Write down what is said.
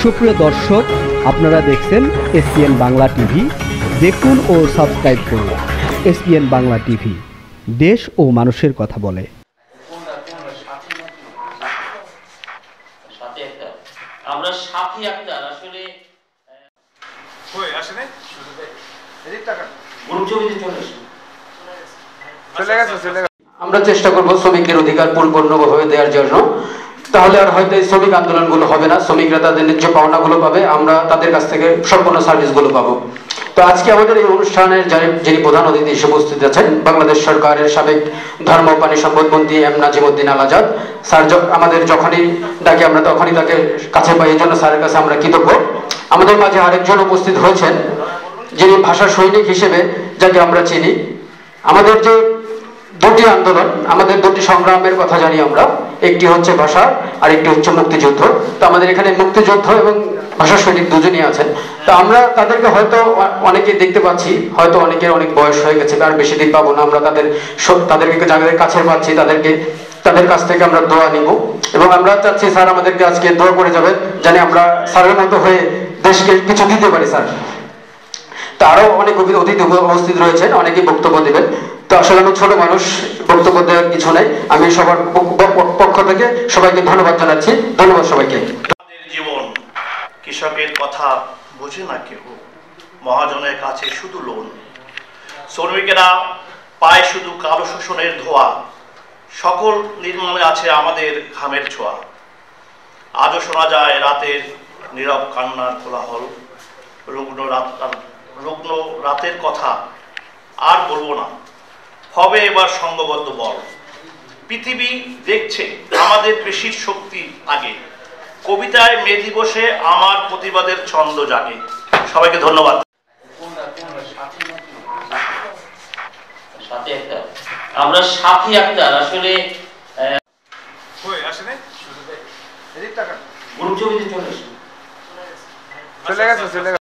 সুপ্রিয় দর্শক, আপনারা দেখছেন এসপিএন বাংলা টিভি। দেখুন ও সাবস্ক্রাইব করুন এসপিএন বাংলা টিভি, দেশ ও মানুষের কথা বলে। আমরা সাথী আক্তার আসলে কই আসেনি এদিক টাকা গ্রুপ ছবিতে চলে গেছে। আমরা চেষ্টা করব শ্রমিকের অধিকার পরিপূর্ণভাবে দেওয়ার জন্য। তাহলে আর হয়তো এই শ্রমিক আন্দোলনগুলো হবে না, শ্রমিকরা তাদের ন্যায্য পাওনাগুলো পাবে, আমরা তাদের কাছ থেকে সম্পূর্ণ সার্ভিসগুলো পাবো। তো আজকে আমাদের এই অনুষ্ঠানের যিনি প্রধান অতিথি হিসেবে উপস্থিত আছেন, বাংলাদেশ সরকারের সাবেক ধর্ম পানি সম্পদ মন্ত্রী এম নাজিমুদ্দিন আল আজাদ স্যার। আমাদের যখনই ডাকে আমরা তখনই তাকে কাছে পাই, এই জন্য স্যারের কাছে আমরা কৃতজ্ঞ। আমাদের মাঝে আরেকজন উপস্থিত হয়েছেন যিনি ভাষা সৈনিক হিসেবে যাকে আমরা চিনি। আমাদের যে দুটি আন্দোলন, আমাদের দুটি সংগ্রামের কথা জানি আমরা, একটি হচ্ছে ভাষা আর একটি হচ্ছে মুক্তিযুদ্ধ। তো আমাদের এখানে মুক্তিযুদ্ধ এবং ভাষা সৈনিক দুজনই আছেন। তো আমরা তাদেরকে হয়তো অনেকে দেখতে পাচ্ছি, হয়তো অনেকের অনেক বয়স হয়ে গেছে, আর বেশি দিন পাবো না। আমরা তাদেরকে যাদের কাছে পাচ্ছি তাদের কাছ থেকে আমরা দোয়া নিব এবং আমরা চাচ্ছি স্যার আমাদেরকে আজকে দোয়া করে যাবেন, জানি আমরা স্যারের মতো হয়ে দেশকে কিছু দিতে পারি স্যার। তো আরো অনেক অতিথি উপস্থিত রয়েছেন, অনেকেই বক্তব্য দেবেন। তো আসলে আমি ছোট মানুষ, বক্তব্য দেওয়ার কিছু নেই। আমি সবার পক্ষ থেকে সবাইকে ধন্যবাদ জানাচ্ছি। ধন্যবাদ সবাইকে। জীবন কৃষকের কথা বোঝে না কেউ, মহাজনের কাছে শুধু লোন। শ্রমিকেরা পায় শুধু কালো শোষণের ধোয়া, সকল নির্মাণে আছে আমাদের ঘামের ছোঁয়া। আজও শোনা যায় রাতের নীরব কান্নার কোলাহল, রুগ্ন রাতের কথা আর বলবো না, হবে এবার সংঘবদ্ধ বল। পৃথিবী দেখছে আমাদের পেশির শক্তি আগে, কবিতায় মে দিবসে আমার প্রতিবাদের ছন্দ জাগে। সবাইকে ধন্যবাদ। আমরা সাথী আক্তার আসলে কই আসেনি এদিক টাকা গ্রুপ ছবিতে চলে গেছে।